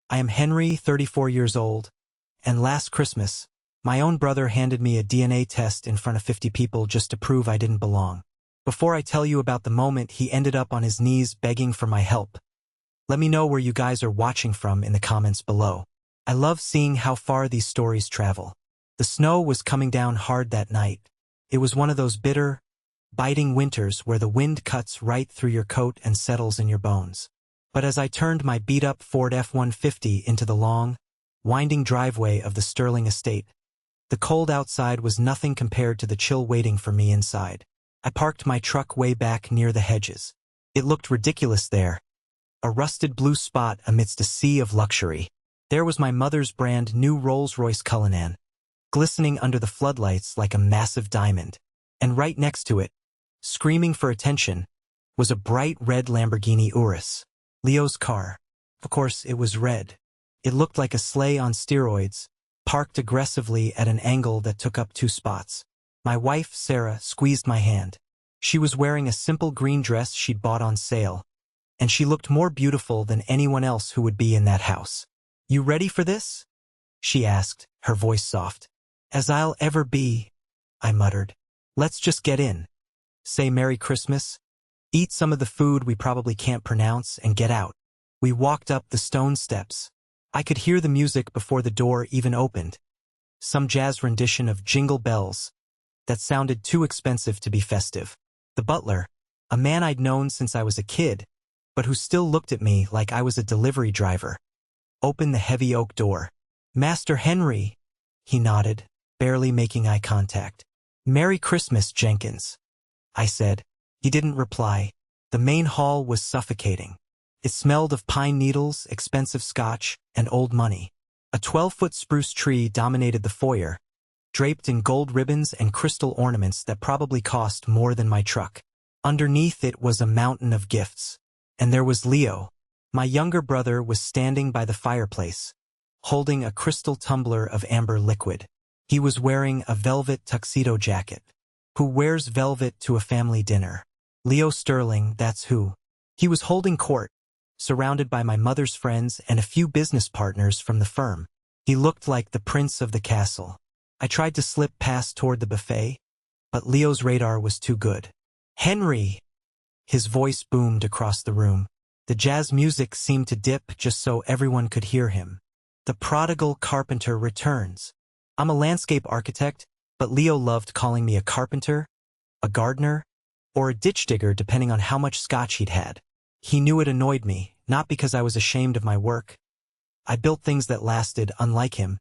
I am Henry, 34 years old, and last Christmas, my own brother handed me a DNA test in front of 50 people just to prove I didn't belong. Before I tell you about the moment he ended up on his knees begging for my help, let me know where you guys are watching from in the comments below. I love seeing how far these stories travel. The snow was coming down hard that night. It was one of those bitter, biting winters where the wind cuts right through your coat and settles in your bones. But as I turned my beat-up Ford F-150 into the long, winding driveway of the Sterling estate, the cold outside was nothing compared to the chill waiting for me inside. I parked my truck way back near the hedges. It looked ridiculous there, a rusted blue spot amidst a sea of luxury. There was my mother's brand new Rolls-Royce Cullinan, glistening under the floodlights like a massive diamond. And right next to it, screaming for attention, was a bright red Lamborghini Urus, Leo's car. Of course, it was red. It looked like a sleigh on steroids, parked aggressively at an angle that took up 2 spots. My wife, Sarah, squeezed my hand. She was wearing a simple green dress she'd bought on sale, and she looked more beautiful than anyone else who would be in that house. "You ready for this?" she asked, her voice soft. "As I'll ever be," I muttered. "Let's just get in. Say Merry Christmas, eat some of the food we probably can't pronounce, and get out." We walked up the stone steps. I could hear the music before the door even opened. Some jazz rendition of Jingle Bells that sounded too expensive to be festive. The butler, a man I'd known since I was a kid, but who still looked at me like I was a delivery driver, opened the heavy oak door. "Master Henry," he nodded, barely making eye contact. "Merry Christmas, Jenkins," I said. He didn't reply. The main hall was suffocating. It smelled of pine needles, expensive scotch, and old money. A 12-foot spruce tree dominated the foyer, draped in gold ribbons and crystal ornaments that probably cost more than my truck. Underneath it was a mountain of gifts. And there was Leo. My younger brother was standing by the fireplace, holding a crystal tumbler of amber liquid. He was wearing a velvet tuxedo jacket. Who wears velvet to a family dinner? Leo Sterling, that's who. He was holding court, surrounded by my mother's friends and a few business partners from the firm. He looked like the prince of the castle. I tried to slip past toward the buffet, but Leo's radar was too good. "Henry!" His voice boomed across the room. The jazz music seemed to dip just so everyone could hear him. "The prodigal carpenter returns." I'm a landscape architect, but Leo loved calling me a carpenter, a gardener, or a ditch digger depending on how much scotch he'd had. He knew it annoyed me, not because I was ashamed of my work. I built things that lasted, unlike him,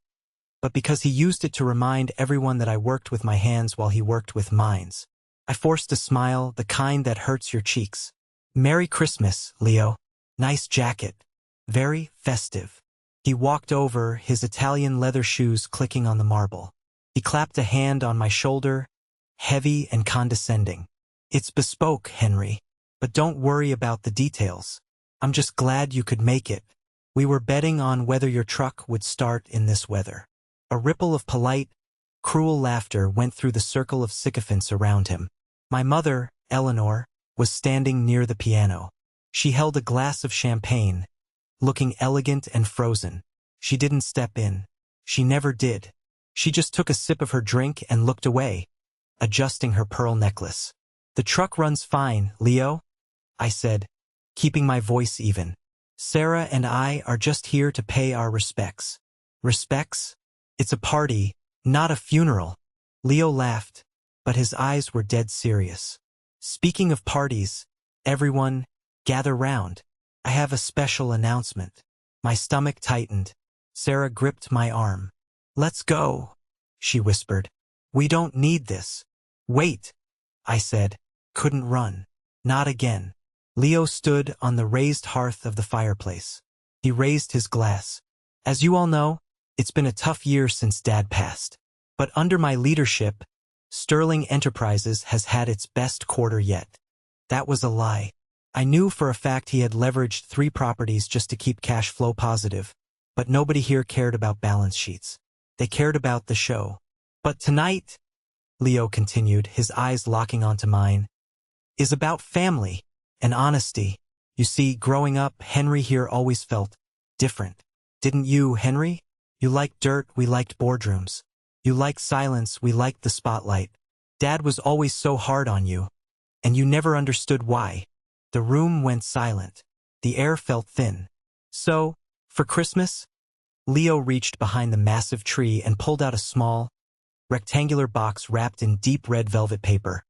but because he used it to remind everyone that I worked with my hands while he worked with minds. I forced a smile, the kind that hurts your cheeks. "Merry Christmas, Leo. Nice jacket. Very festive." He walked over, his Italian leather shoes clicking on the marble. He clapped a hand on my shoulder, heavy and condescending. "It's bespoke, Henry. But don't worry about the details. I'm just glad you could make it. We were betting on whether your truck would start in this weather." A ripple of polite, cruel laughter went through the circle of sycophants around him. My mother, Eleanor, was standing near the piano. She held a glass of champagne, looking elegant and frozen. She didn't step in. She never did. She just took a sip of her drink and looked away, adjusting her pearl necklace. "The truck runs fine, Leo," I said, keeping my voice even. "Sarah and I are just here to pay our respects." "Respects? It's a party, not a funeral." Leo laughed, but his eyes were dead serious. "Speaking of parties, everyone, gather round. I have a special announcement." My stomach tightened. Sarah gripped my arm. "Let's go," she whispered. "We don't need this." "Wait," I said. "Couldn't run. Not again." Leo stood on the raised hearth of the fireplace. He raised his glass. "As you all know, it's been a tough year since Dad passed. But under my leadership, Sterling Enterprises has had its best quarter yet." That was a lie. I knew for a fact he had leveraged 3 properties just to keep cash flow positive, but nobody here cared about balance sheets. They cared about the show. "But tonight," Leo continued, his eyes locking onto mine, "is about family and honesty. You see, growing up, Henry here always felt different. Didn't you, Henry? You liked dirt, we liked boardrooms. You liked silence, we liked the spotlight. Dad was always so hard on you, and you never understood why. The room went silent. The air felt thin. So, for Christmas? Leo reached behind the massive tree and pulled out a small, rectangular box wrapped in deep red velvet paper.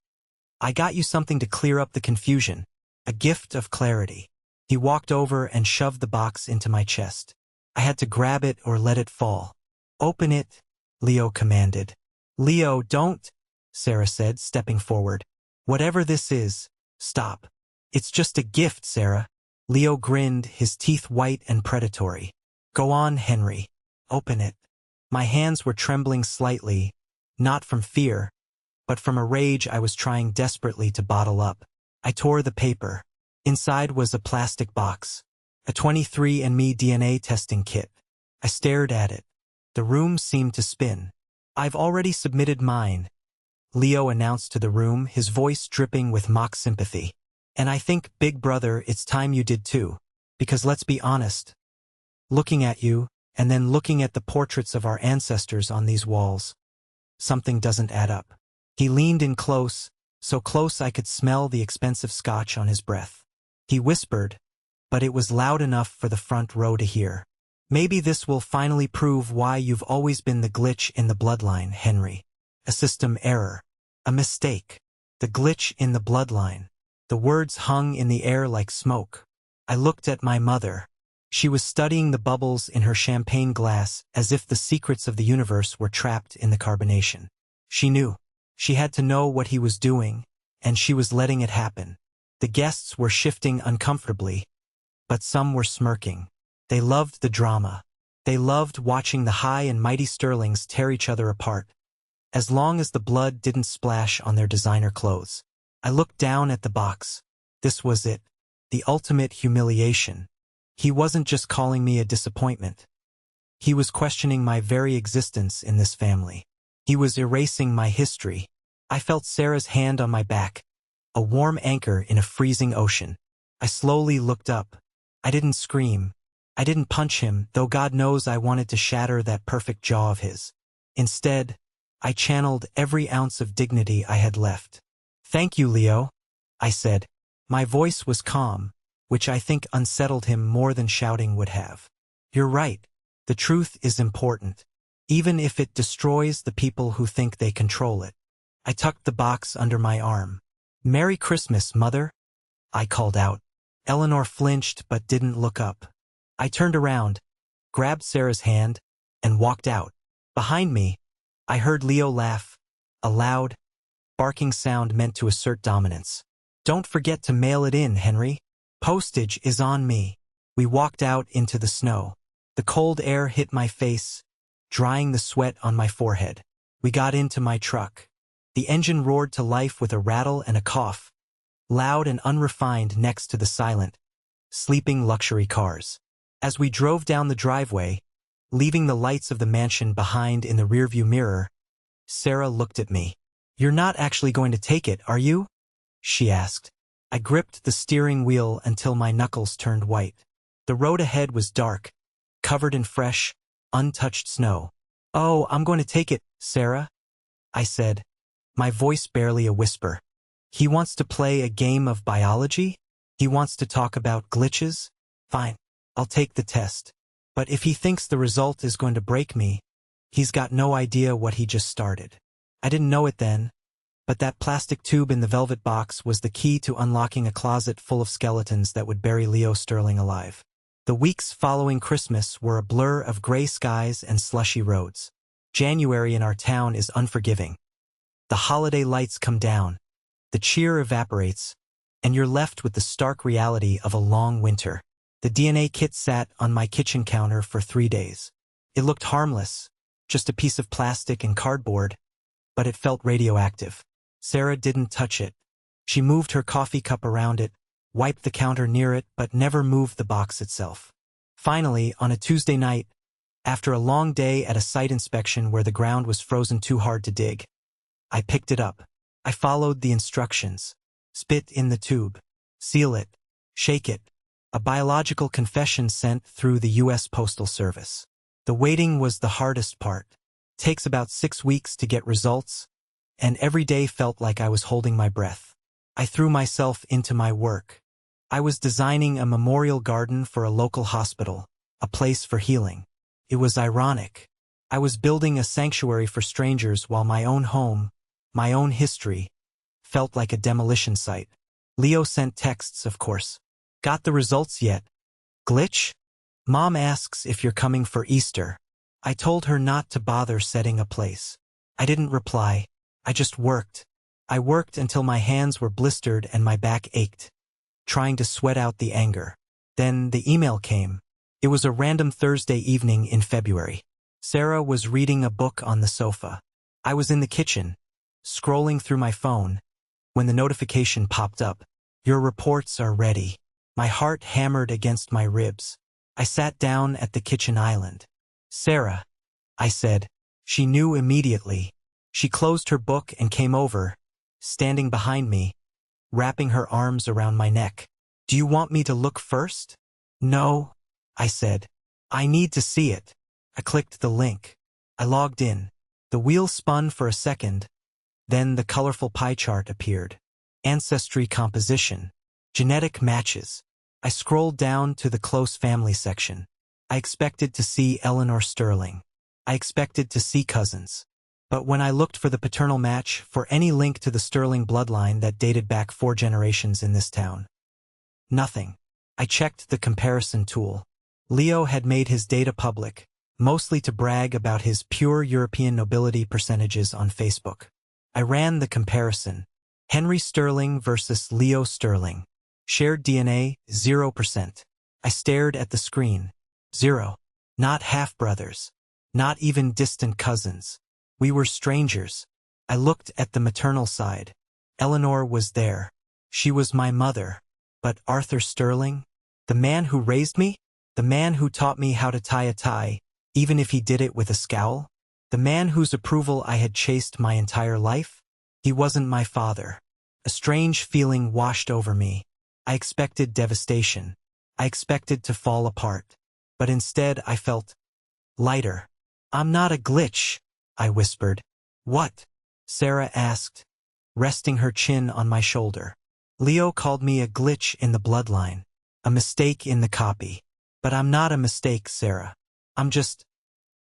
I got you something to clear up the confusion. A gift of clarity. He walked over and shoved the box into my chest. I had to grab it or let it fall. Open it, Leo commanded. Leo, don't, Sarah said, stepping forward. Whatever this is, stop. It's just a gift, Sarah. Leo grinned, his teeth white and predatory. Go on, Henry. Open it. My hands were trembling slightly, not from fear, but from a rage I was trying desperately to bottle up. I tore the paper. Inside was a plastic box, a 23andMe DNA testing kit. I stared at it. The room seemed to spin. I've already submitted mine, Leo announced to the room, his voice dripping with mock sympathy. And I think, big brother, it's time you did too. Because let's be honest, looking at you, and then looking at the portraits of our ancestors on these walls, something doesn't add up. He leaned in close, so close I could smell the expensive scotch on his breath. He whispered, but it was loud enough for the front row to hear. Maybe this will finally prove why you've always been the glitch in the bloodline, Henry. A system error. A mistake. The glitch in the bloodline. The words hung in the air like smoke. I looked at my mother. She was studying the bubbles in her champagne glass as if the secrets of the universe were trapped in the carbonation. She knew. She had to know what he was doing, and she was letting it happen. The guests were shifting uncomfortably, but some were smirking. They loved the drama. They loved watching the high and mighty Sterlings tear each other apart, as long as the blood didn't splash on their designer clothes. I looked down at the box. This was it. The ultimate humiliation. He wasn't just calling me a disappointment. He was questioning my very existence in this family. He was erasing my history. I felt Sarah's hand on my back, a warm anchor in a freezing ocean. I slowly looked up. I didn't scream. I didn't punch him, though God knows I wanted to shatter that perfect jaw of his. Instead, I channeled every ounce of dignity I had left. Thank you, Leo, I said. My voice was calm, which I think unsettled him more than shouting would have. You're right. The truth is important, even if it destroys the people who think they control it. I tucked the box under my arm. Merry Christmas, Mother, I called out. Eleanor flinched but didn't look up. I turned around, grabbed Sarah's hand, and walked out. Behind me, I heard Leo laugh, a loud, barking sound meant to assert dominance. Don't forget to mail it in, Henry. Postage is on me. We walked out into the snow. The cold air hit my face, drying the sweat on my forehead. We got into my truck. The engine roared to life with a rattle and a cough, loud and unrefined next to the silent, sleeping luxury cars. As we drove down the driveway, leaving the lights of the mansion behind in the rearview mirror, Sarah looked at me. You're not actually going to take it, are you? She asked. I gripped the steering wheel until my knuckles turned white. The road ahead was dark, covered in fresh, untouched snow. Oh, I'm going to take it, Sarah, I said, my voice barely a whisper. He wants to play a game of biology? He wants to talk about glitches? Fine, I'll take the test. But if he thinks the result is going to break me, he's got no idea what he just started. I didn't know it then, but that plastic tube in the velvet box was the key to unlocking a closet full of skeletons that would bury Leo Sterling alive. The weeks following Christmas were a blur of gray skies and slushy roads. January in our town is unforgiving. The holiday lights come down, the cheer evaporates, and you're left with the stark reality of a long winter. The DNA kit sat on my kitchen counter for 3 days. It looked harmless, just a piece of plastic and cardboard, but it felt radioactive. Sarah didn't touch it. She moved her coffee cup around it, wiped the counter near it, but never moved the box itself. Finally, on a Tuesday night, after a long day at a site inspection where the ground was frozen too hard to dig, I picked it up. I followed the instructions. Spit in the tube. Seal it. Shake it. A biological confession sent through the U.S. Postal Service. The waiting was the hardest part. Takes about 6 weeks to get results, and every day felt like I was holding my breath. I threw myself into my work. I was designing a memorial garden for a local hospital, a place for healing. It was ironic. I was building a sanctuary for strangers while my own home, my own history, felt like a demolition site. Leo sent texts, of course. Got the results yet? Glitch? Mom asks if you're coming for Easter. I told her not to bother setting a place. I didn't reply. I just worked. I worked until my hands were blistered and my back ached, trying to sweat out the anger. Then the email came. It was a random Thursday evening in February. Sarah was reading a book on the sofa. I was in the kitchen, scrolling through my phone, when the notification popped up. Your reports are ready. My heart hammered against my ribs. I sat down at the kitchen island. Sarah, I said. She knew immediately. She closed her book and came over, standing behind me, wrapping her arms around my neck. Do you want me to look first? No, I said. I need to see it. I clicked the link. I logged in. The wheel spun for a second. Then the colorful pie chart appeared. Ancestry composition. Genetic matches. I scrolled down to the close family section. I expected to see Eleanor Sterling. I expected to see cousins. But when I looked for the paternal match, for any link to the Sterling bloodline that dated back 4 generations in this town, nothing. I checked the comparison tool. Leo had made his data public, mostly to brag about his pure European nobility percentages on Facebook. I ran the comparison. Henry Sterling versus Leo Sterling. Shared DNA, 0%. I stared at the screen. 0. Not half-brothers. Not even distant cousins. We were strangers. I looked at the maternal side. Eleanor was there. She was my mother. But Arthur Sterling? The man who raised me? The man who taught me how to tie a tie, even if he did it with a scowl? The man whose approval I had chased my entire life? He wasn't my father. A strange feeling washed over me. I expected devastation. I expected to fall apart. But instead I felt lighter. I'm not a glitch, I whispered. What? Sarah asked, resting her chin on my shoulder. Leo called me a glitch in the bloodline, a mistake in the copy. But I'm not a mistake, Sarah. I'm just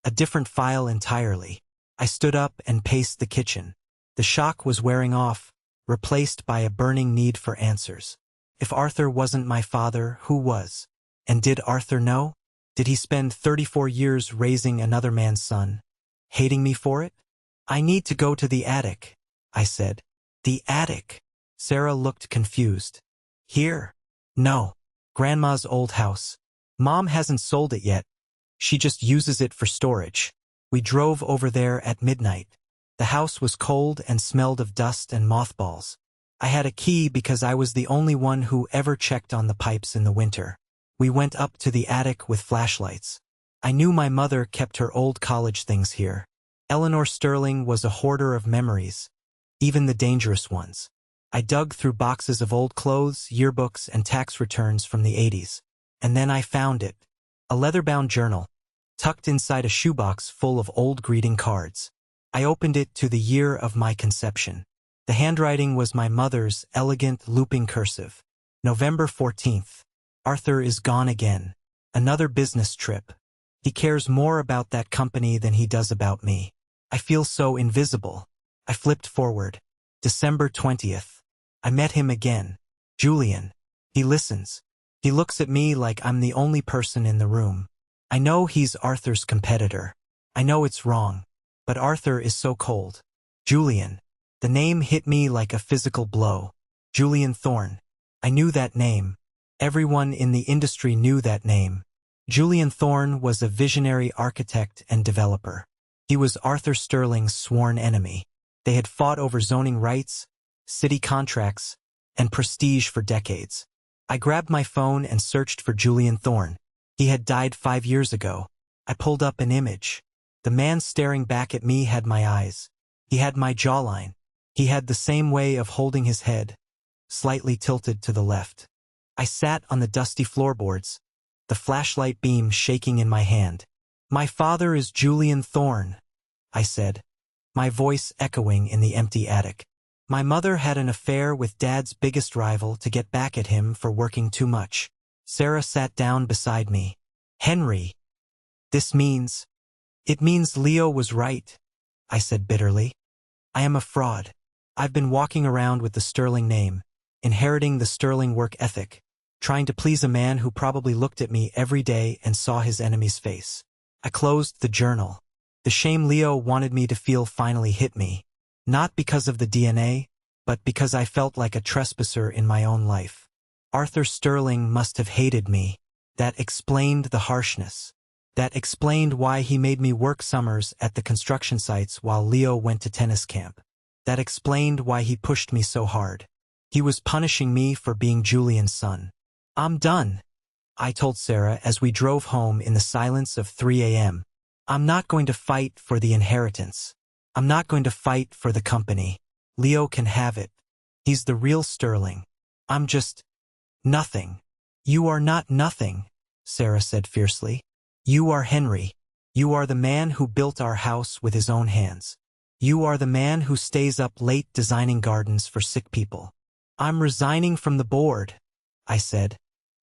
a different file entirely. I stood up and paced the kitchen. The shock was wearing off, replaced by a burning need for answers. If Arthur wasn't my father, who was? And did Arthur know? Did he spend 34 years raising another man's son, hating me for it? I need to go to the attic, I said. The attic? Sarah looked confused. Here? No. Grandma's old house. Mom hasn't sold it yet. She just uses it for storage. We drove over there at midnight. The house was cold and smelled of dust and mothballs. I had a key because I was the only one who ever checked on the pipes in the winter. We went up to the attic with flashlights. I knew my mother kept her old college things here. Eleanor Sterling was a hoarder of memories, even the dangerous ones. I dug through boxes of old clothes, yearbooks, and tax returns from the 80s. And then I found it. A leather-bound journal, tucked inside a shoebox full of old greeting cards. I opened it to the year of my conception. The handwriting was my mother's elegant looping cursive. November 14th. Arthur is gone again. Another business trip. He cares more about that company than he does about me. I feel so invisible. I flipped forward. December 20th. I met him again. Julian. He listens. He looks at me like I'm the only person in the room. I know he's Arthur's competitor. I know it's wrong. But Arthur is so cold. Julian. The name hit me like a physical blow. Julian Thorne. I knew that name. Everyone in the industry knew that name. Julian Thorne was a visionary architect and developer. He was Arthur Sterling's sworn enemy. They had fought over zoning rights, city contracts, and prestige for decades. I grabbed my phone and searched for Julian Thorne. He had died 5 years ago. I pulled up an image. The man staring back at me had my eyes. He had my jawline. He had the same way of holding his head, slightly tilted to the left. I sat on the dusty floorboards, the flashlight beam shaking in my hand. "My father is Julian Thorne," I said, my voice echoing in the empty attic. "My mother had an affair with Dad's biggest rival to get back at him for working too much." Sarah sat down beside me. "Henry, this means—" "It means Leo was right," I said bitterly. "I am a fraud. I've been walking around with the Sterling name, inheriting the Sterling work ethic, trying to please a man who probably looked at me every day and saw his enemy's face." I closed the journal. The shame Leo wanted me to feel finally hit me, not because of the DNA, but because I felt like a trespasser in my own life. Arthur Sterling must have hated me. That explained the harshness. That explained why he made me work summers at the construction sites while Leo went to tennis camp. That explained why he pushed me so hard. He was punishing me for being Julian's son. "I'm done," I told Sarah as we drove home in the silence of 3 a.m. "I'm not going to fight for the inheritance. I'm not going to fight for the company. Leo can have it. He's the real Sterling. I'm just nothing." "You are not nothing," Sarah said fiercely. "You are Henry. You are the man who built our house with his own hands. You are the man who stays up late designing gardens for sick people." "I'm resigning from the board," I said,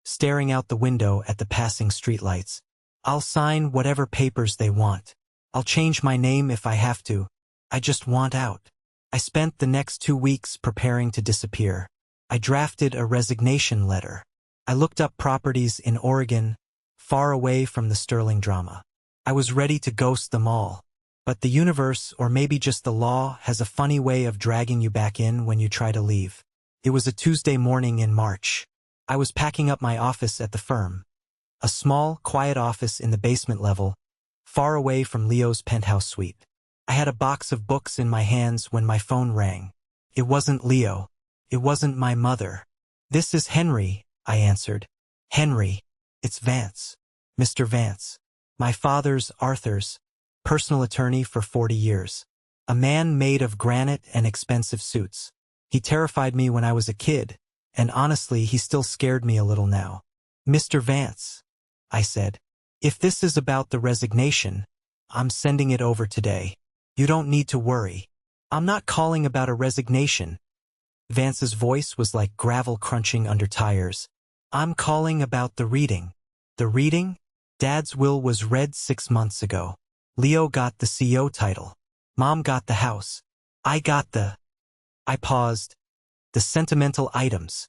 staring out the window at the passing streetlights. "I'll sign whatever papers they want. I'll change my name if I have to. I just want out." I spent the next 2 weeks preparing to disappear. I drafted a resignation letter. I looked up properties in Oregon, far away from the Sterling drama. I was ready to ghost them all. But the universe, or maybe just the law, has a funny way of dragging you back in when you try to leave. It was a Tuesday morning in March. I was packing up my office at the firm. A small, quiet office in the basement level, far away from Leo's penthouse suite. I had a box of books in my hands when my phone rang. It wasn't Leo. It wasn't my mother. "This is Henry," I answered. "Henry, it's Vance. Mr. Vance. My father's, Arthur's, personal attorney for 40 years. A man made of granite and expensive suits. He terrified me when I was a kid, and honestly, he still scared me a little now." "Mr. Vance," I said, "if this is about the resignation, I'm sending it over today. You don't need to worry. I'm not calling about a resignation." Vance's voice was like gravel crunching under tires. "I'm calling about the reading." "The reading?" "Dad's will was read 6 months ago. Leo got the CO title. Mom got the house. I got the—" I paused. "The sentimental items,"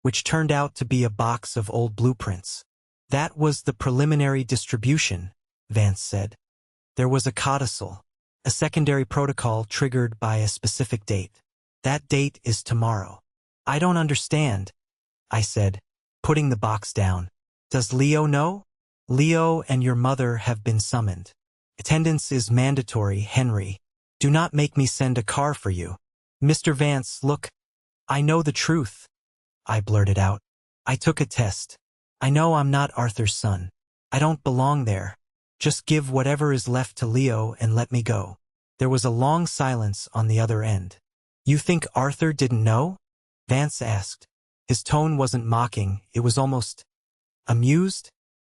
which turned out to be a box of old blueprints. "That was the preliminary distribution," Vance said. "There was a codicil, a secondary protocol triggered by a specific date. That date is tomorrow." "I don't understand," I said, putting the box down. "Does Leo know?" "Leo and your mother have been summoned. Attendance is mandatory, Henry. Do not make me send a car for you." "Mr. Vance, look, I know the truth," I blurted out. "I took a test. I know I'm not Arthur's son. I don't belong there. Just give whatever is left to Leo and let me go." There was a long silence on the other end. "You think Arthur didn't know?" Vance asked. His tone wasn't mocking, it was almost amused.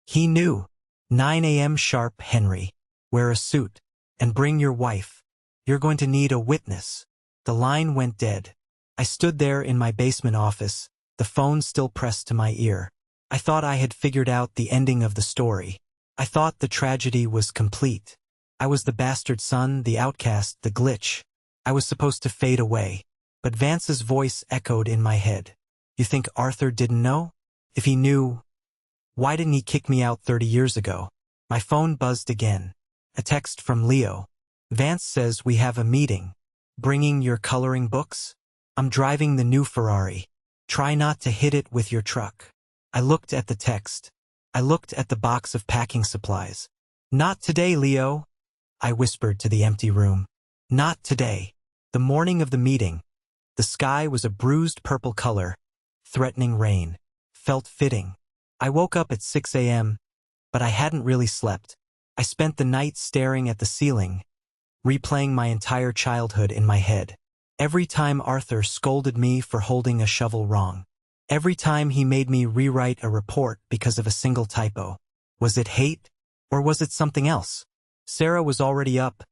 "He knew. 9 a.m. sharp, Henry. Wear a suit. And bring your wife. You're going to need a witness." The line went dead. I stood there in my basement office, the phone still pressed to my ear. I thought I had figured out the ending of the story. I thought the tragedy was complete. I was the bastard son, the outcast, the glitch. I was supposed to fade away. But Vance's voice echoed in my head. "You think Arthur didn't know? If he knew, why didn't he kick me out 30 years ago?" My phone buzzed again. A text from Leo. "Vance says we have a meeting. Bringing your coloring books? I'm driving the new Ferrari. Try not to hit it with your truck." I looked at the text. I looked at the box of packing supplies. "Not today, Leo," I whispered to the empty room. "Not today." The morning of the meeting. The sky was a bruised purple color. Threatening rain. Felt fitting. I woke up at 6 a.m., but I hadn't really slept. I spent the night staring at the ceiling, replaying my entire childhood in my head. Every time Arthur scolded me for holding a shovel wrong. Every time he made me rewrite a report because of a single typo. Was it hate? Or was it something else? Sarah was already up,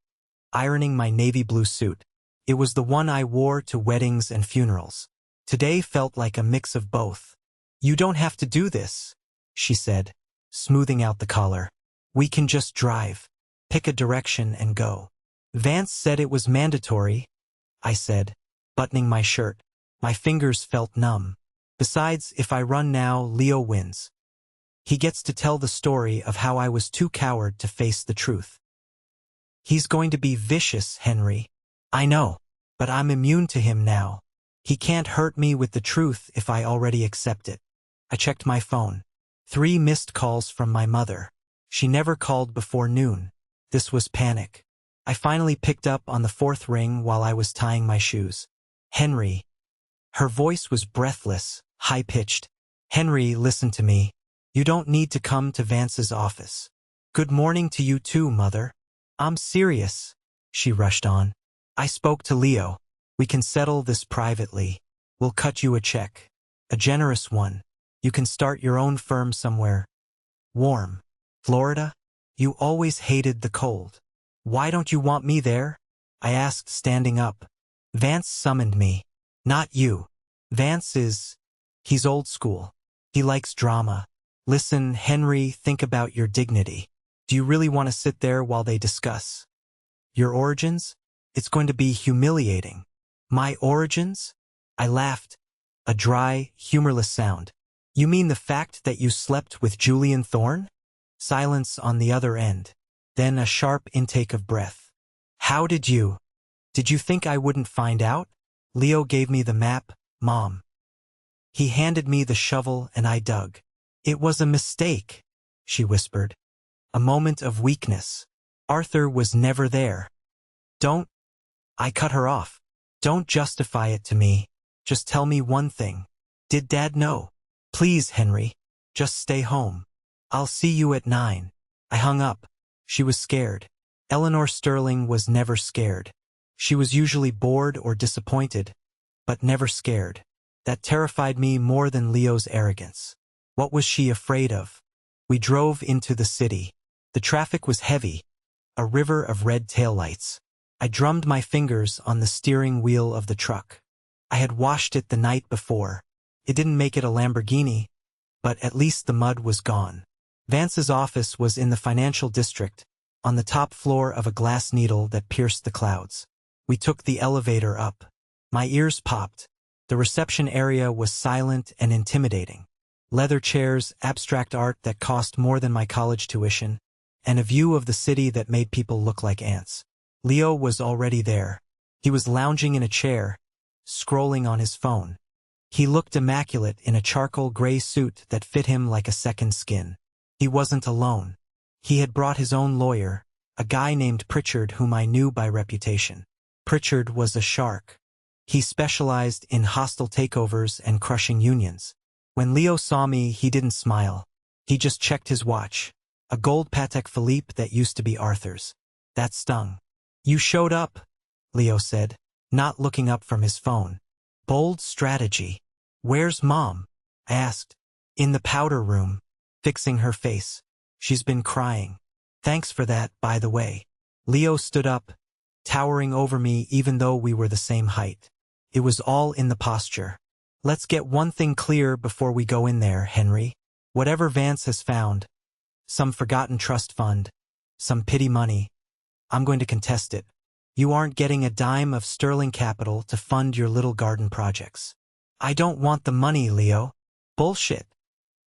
ironing my navy blue suit. It was the one I wore to weddings and funerals. Today felt like a mix of both. You don't have to do this, she said, smoothing out the collar. We can just drive, pick a direction and go. Vance said it was mandatory, I said, buttoning my shirt. My fingers felt numb. Besides, if I run now, Leo wins. He gets to tell the story of how I was too coward to face the truth. He's going to be vicious, Henry. I know, but I'm immune to him now. He can't hurt me with the truth if I already accept it. I checked my phone. 3 missed calls from my mother. She never called before noon. This was panic. I finally picked up on the 4th ring while I was tying my shoes. Henry. Her voice was breathless, high-pitched. Henry, listen to me. You don't need to come to Vance's office. Good morning to you too, Mother. I'm serious, she rushed on. I spoke to Leo. We can settle this privately. We'll cut you a check. A generous one. You can start your own firm somewhere. Warm. Florida? You always hated the cold. Why don't you want me there? I asked, standing up. Vance summoned me. Not you. Vance he's old school. He likes drama. Listen, Henry, think about your dignity. Do you really want to sit there while they discuss your origins? It's going to be humiliating. My origins? I laughed. A dry, humorless sound. You mean the fact that you slept with Julian Thorne? Silence on the other end. Then a sharp intake of breath. How did you think I wouldn't find out? Leo gave me the map, Mom. He handed me the shovel and I dug. It was a mistake, she whispered. A moment of weakness. Arthur was never there. I cut her off. Don't justify it to me. Just tell me one thing. Did Dad know? Please, Henry. Just stay home. I'll see you at 9. I hung up. She was scared. Eleanor Sterling was never scared. She was usually bored or disappointed, but never scared. That terrified me more than Leo's arrogance. What was she afraid of? We drove into the city. The traffic was heavy, a river of red taillights. I drummed my fingers on the steering wheel of the truck. I had washed it the night before. It didn't make it a Lamborghini, but at least the mud was gone. Vance's office was in the financial district, on the top floor of a glass needle that pierced the clouds. We took the elevator up. My ears popped. The reception area was silent and intimidating. Leather chairs, abstract art that cost more than my college tuition, and a view of the city that made people look like ants. Leo was already there. He was lounging in a chair, scrolling on his phone. He looked immaculate in a charcoal gray suit that fit him like a second skin. He wasn't alone. He had brought his own lawyer, a guy named Pritchard whom I knew by reputation. Pritchard was a shark. He specialized in hostile takeovers and crushing unions. When Leo saw me, he didn't smile. He just checked his watch. A gold Patek Philippe that used to be Arthur's. That stung. You showed up, Leo said, not looking up from his phone. Bold strategy. Where's Mom? I asked. In the powder room, fixing her face. She's been crying. Thanks for that, by the way. Leo stood up, towering over me even though we were the same height. It was all in the posture. Let's get one thing clear before we go in there, Henry. Whatever Vance has found, some forgotten trust fund, some pity money, I'm going to contest it. You aren't getting a dime of sterling capital to fund your little garden projects. I don't want the money, Leo. Bullshit.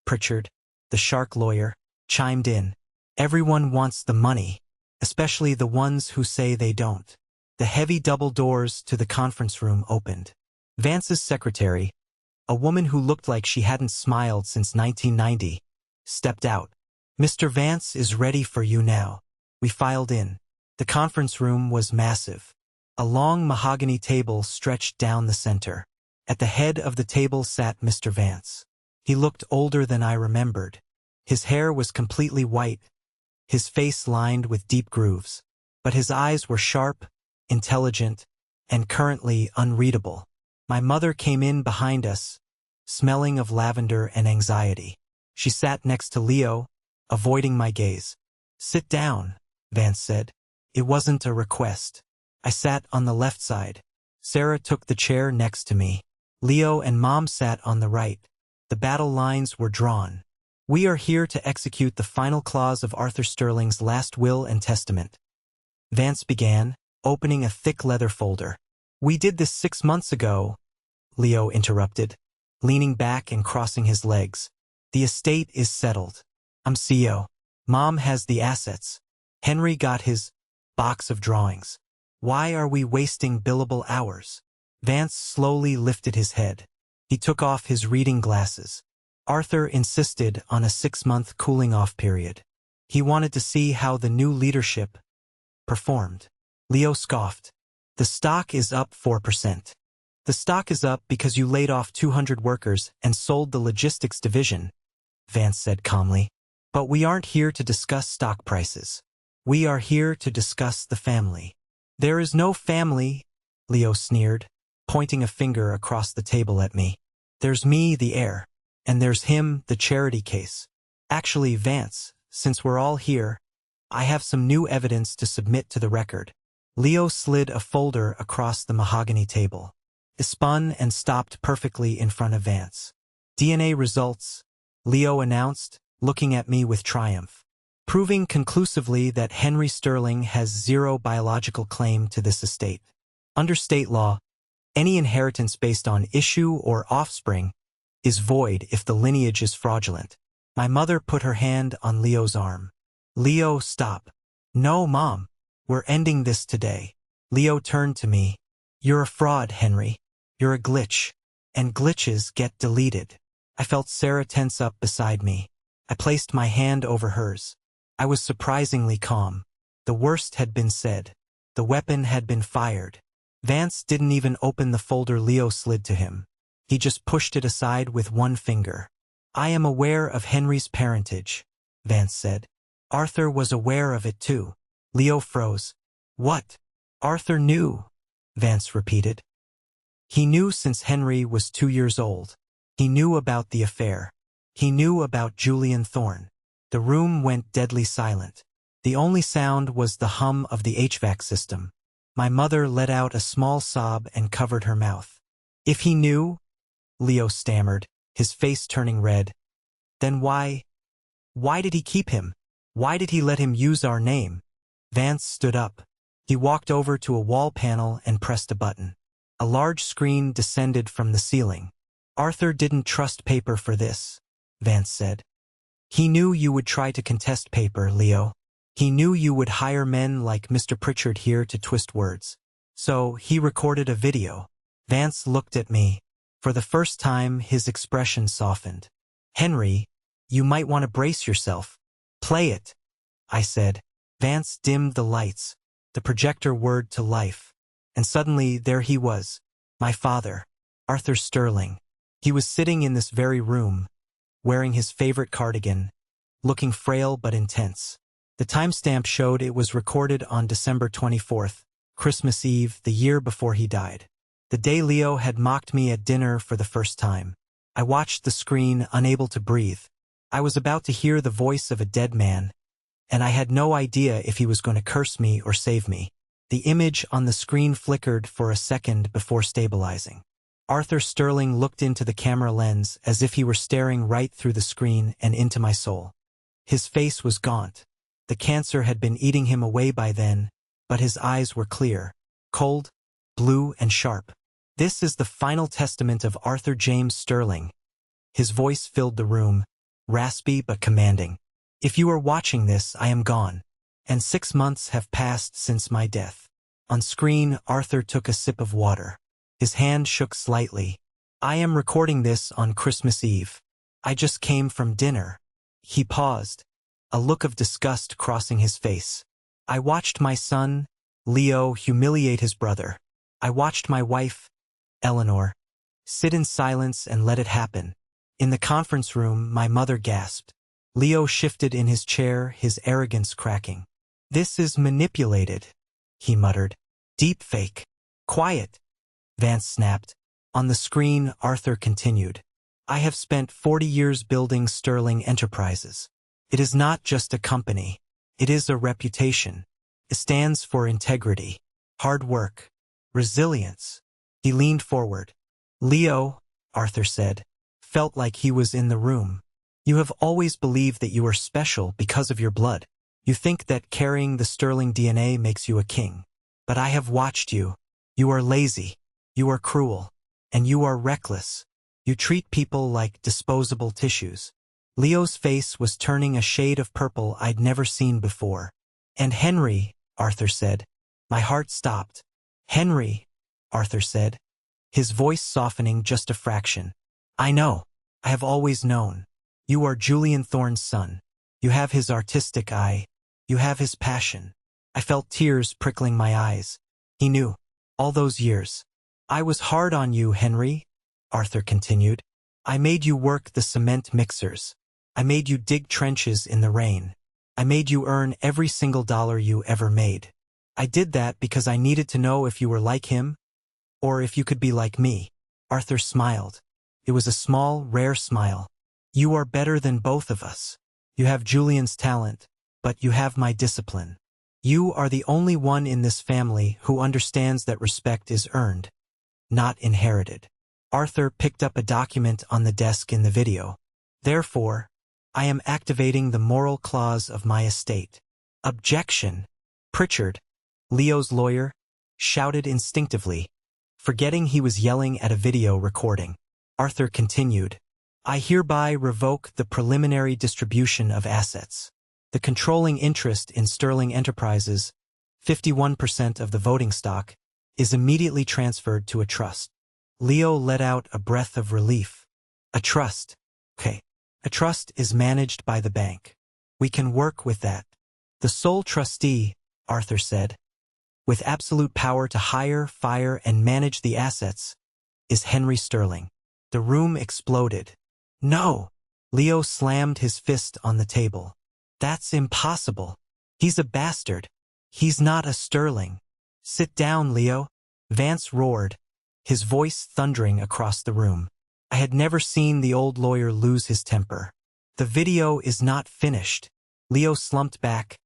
Pritchard, the shark lawyer, chimed in. Everyone wants the money, especially the ones who say they don't. The heavy double doors to the conference room opened. Vance's secretary, a woman who looked like she hadn't smiled since 1990, stepped out. Mr. Vance is ready for you now. We filed in. The conference room was massive. A long mahogany table stretched down the center. At the head of the table sat Mr. Vance. He looked older than I remembered. His hair was completely white, his face lined with deep grooves. But his eyes were sharp, intelligent, and currently unreadable. My mother came in behind us, smelling of lavender and anxiety. She sat next to Leo, avoiding my gaze. "Sit down," Vance said. It wasn't a request. I sat on the left side. Sarah took the chair next to me. Leo and Mom sat on the right. The battle lines were drawn. "We are here to execute the final clause of Arthur Sterling's last will and testament," Vance began, opening a thick leather folder. "We did this 6 months ago," Leo interrupted, leaning back and crossing his legs. "The estate is settled. I'm CEO. Mom has the assets. Henry got his box of drawings. Why are we wasting billable hours?" Vance slowly lifted his head. He took off his reading glasses. Arthur insisted on a 6-month cooling-off period. He wanted to see how the new leadership performed. Leo scoffed. "The stock is up 4%. The stock is up because you laid off 200 workers and sold the logistics division," Vance said calmly. "But we aren't here to discuss stock prices. We are here to discuss the family." "There is no family," Leo sneered, pointing a finger across the table at me. "There's me, the heir. And there's him, the charity case. Actually, Vance, since we're all here, I have some new evidence to submit to the record." Leo slid a folder across the mahogany table. It spun and stopped perfectly in front of Vance. "DNA results," Leo announced, looking at me with triumph, "proving conclusively that Henry Sterling has zero biological claim to this estate. Under state law, any inheritance based on issue or offspring is void if the lineage is fraudulent." My mother put her hand on Leo's arm. "Leo, stop." "No, Mom. We're ending this today." Leo turned to me. "You're a fraud, Henry. You're a glitch. And glitches get deleted." I felt Sarah tense up beside me. I placed my hand over hers. I was surprisingly calm. The worst had been said. The weapon had been fired. Vance didn't even open the folder Leo slid to him. He just pushed it aside with one finger. "I am aware of Henry's parentage," Vance said. "Arthur was aware of it too." Leo froze. "What?" "Arthur knew," Vance repeated. "He knew since Henry was 2 years old. He knew about the affair. He knew about Julian Thorne." The room went deadly silent. The only sound was the hum of the HVAC system. My mother let out a small sob and covered her mouth. "If he knew," Leo stammered, his face turning red, "then why did he keep him? Why did he let him use our name?" Vance stood up. He walked over to a wall panel and pressed a button. A large screen descended from the ceiling. "Arthur didn't trust paper for this," Vance said. "He knew you would try to contest paper, Leo. He knew you would hire men like Mr. Pritchard here to twist words. So he recorded a video." Vance looked at me. For the first time, his expression softened. "Henry, you might want to brace yourself. Play it," I said. Vance dimmed the lights. The projector whirred to life. And suddenly there he was, my father, Arthur Sterling. He was sitting in this very room, wearing his favorite cardigan, looking frail but intense. The timestamp showed it was recorded on December 24th, Christmas Eve, the year before he died. The day Leo had mocked me at dinner for the first time. I watched the screen, unable to breathe. I was about to hear the voice of a dead man, and I had no idea if he was going to curse me or save me. The image on the screen flickered for a second before stabilizing. Arthur Sterling looked into the camera lens as if he were staring right through the screen and into my soul. His face was gaunt. The cancer had been eating him away by then, but his eyes were clear, cold, blue, and sharp. "This is the final testament of Arthur James Sterling." His voice filled the room, raspy but commanding. "If you are watching this, I am gone, and 6 months have passed since my death." On screen, Arthur took a sip of water. His hand shook slightly. "I am recording this on Christmas Eve. I just came from dinner." He paused, a look of disgust crossing his face. "I watched my son, Leo, humiliate his brother. I watched my wife, Eleanor, sit in silence and let it happen." In the conference room, my mother gasped. Leo shifted in his chair, his arrogance cracking. "This is manipulated," he muttered. "Deep fake." "Quiet," Vance snapped. On the screen, Arthur continued. I have spent 40 years building Sterling Enterprises. It is not just a company. It is a reputation. It stands for integrity, hard work, resilience. He leaned forward. Leo, Arthur said, felt like he was in the room. You have always believed that you are special because of your blood. You think that carrying the Sterling DNA makes you a king. But I have watched you. You are lazy. You are cruel. And you are reckless. You treat people like disposable tissues. Leo's face was turning a shade of purple I'd never seen before. And Henry, Arthur said. My heart stopped. Henry, Arthur said, his voice softening just a fraction. I know. I have always known. You are Julian Thorne's son. You have his artistic eye. You have his passion. I felt tears prickling my eyes. He knew. All those years. I was hard on you, Henry, Arthur continued. I made you work the cement mixers. I made you dig trenches in the rain. I made you earn every single dollar you ever made. I did that because I needed to know if you were like him, or if you could be like me. Arthur smiled. It was a small, rare smile. You are better than both of us. You have Julian's talent, but you have my discipline. You are the only one in this family who understands that respect is earned, not inherited. Arthur picked up a document on the desk in the video. Therefore, I am activating the moral clause of my estate. Objection. Pritchard, Leo's lawyer, shouted instinctively, forgetting he was yelling at a video recording. Arthur continued, I hereby revoke the preliminary distribution of assets. The controlling interest in Sterling Enterprises, 51% of the voting stock, is immediately transferred to a trust. Leo let out a breath of relief. A trust. Okay. A trust is managed by the bank. We can work with that. The sole trustee, Arthur said, with absolute power to hire, fire, and manage the assets, is Henry Sterling. The room exploded. No! Leo slammed his fist on the table. That's impossible. He's a bastard. He's not a Sterling. Sit down, Leo. Vance roared, his voice thundering across the room. I had never seen the old lawyer lose his temper. The video is not finished. Leo slumped back,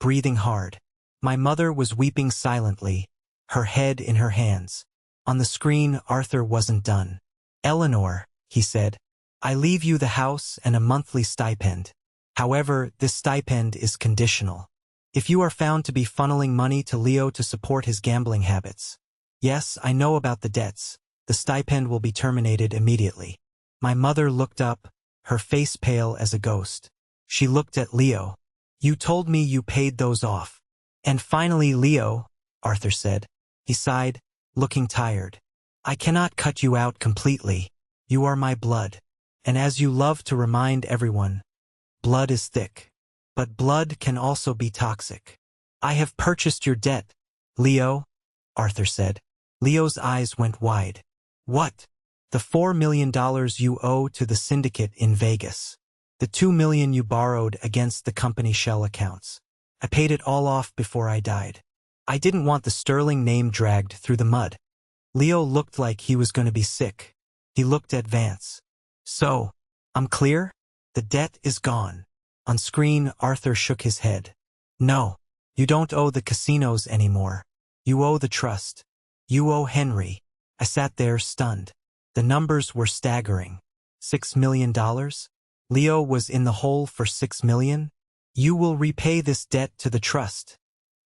breathing hard. My mother was weeping silently, her head in her hands. On the screen, Arthur wasn't done. Eleanor, he said, I leave you the house and a monthly stipend. However, this stipend is conditional. If you are found to be funneling money to Leo to support his gambling habits. Yes, I know about the debts. The stipend will be terminated immediately. My mother looked up, her face pale as a ghost. She looked at Leo. You told me you paid those off. And finally, Leo, Arthur said. He sighed, looking tired. I cannot cut you out completely. You are my blood. And as you love to remind everyone, blood is thick. But blood can also be toxic. I have purchased your debt, Leo, Arthur said. Leo's eyes went wide. What? The $4 million you owe to the syndicate in Vegas. The $2 million you borrowed against the company shell accounts. I paid it all off before I died. I didn't want the Sterling name dragged through the mud. Leo looked like he was going to be sick. He looked at Vance. So, I'm clear? The debt is gone. On screen, Arthur shook his head. No, you don't owe the casinos anymore. You owe the trust. You owe Henry. I sat there stunned. The numbers were staggering. $6 million? Leo was in the hole for $6 million? You will repay this debt to the trust,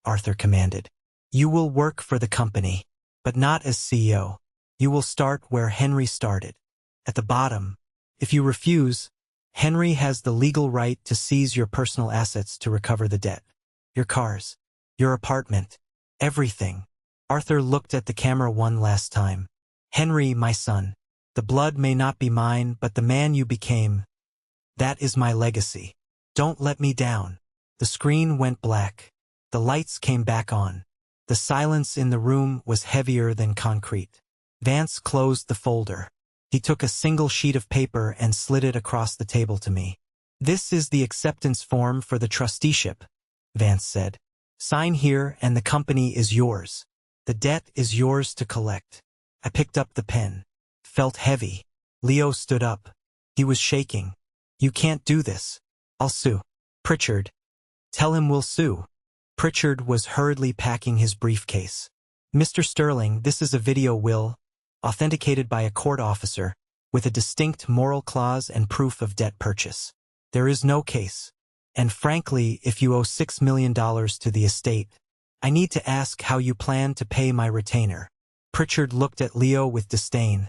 Arthur commanded. You will work for the company, but not as CEO. You will start where Henry started, at the bottom. If you refuse, Henry has the legal right to seize your personal assets to recover the debt. Your cars, your apartment, everything. Arthur looked at the camera one last time. Henry, my son, the blood may not be mine, but the man you became, that is my legacy. Don't let me down. The screen went black. The lights came back on. The silence in the room was heavier than concrete. Vance closed the folder. He took a single sheet of paper and slid it across the table to me. This is the acceptance form for the trusteeship, Vance said. Sign here and the company is yours. The debt is yours to collect. I picked up the pen. Felt heavy. Leo stood up. He was shaking. You can't do this. I'll sue. Pritchard. Tell him we'll sue. Pritchard was hurriedly packing his briefcase. Mr. Sterling, this is a video will, authenticated by a court officer, with a distinct moral clause and proof of debt purchase. There is no case. And frankly, if you owe $6 million to the estate, I need to ask how you plan to pay my retainer. Pritchard looked at Leo with disdain,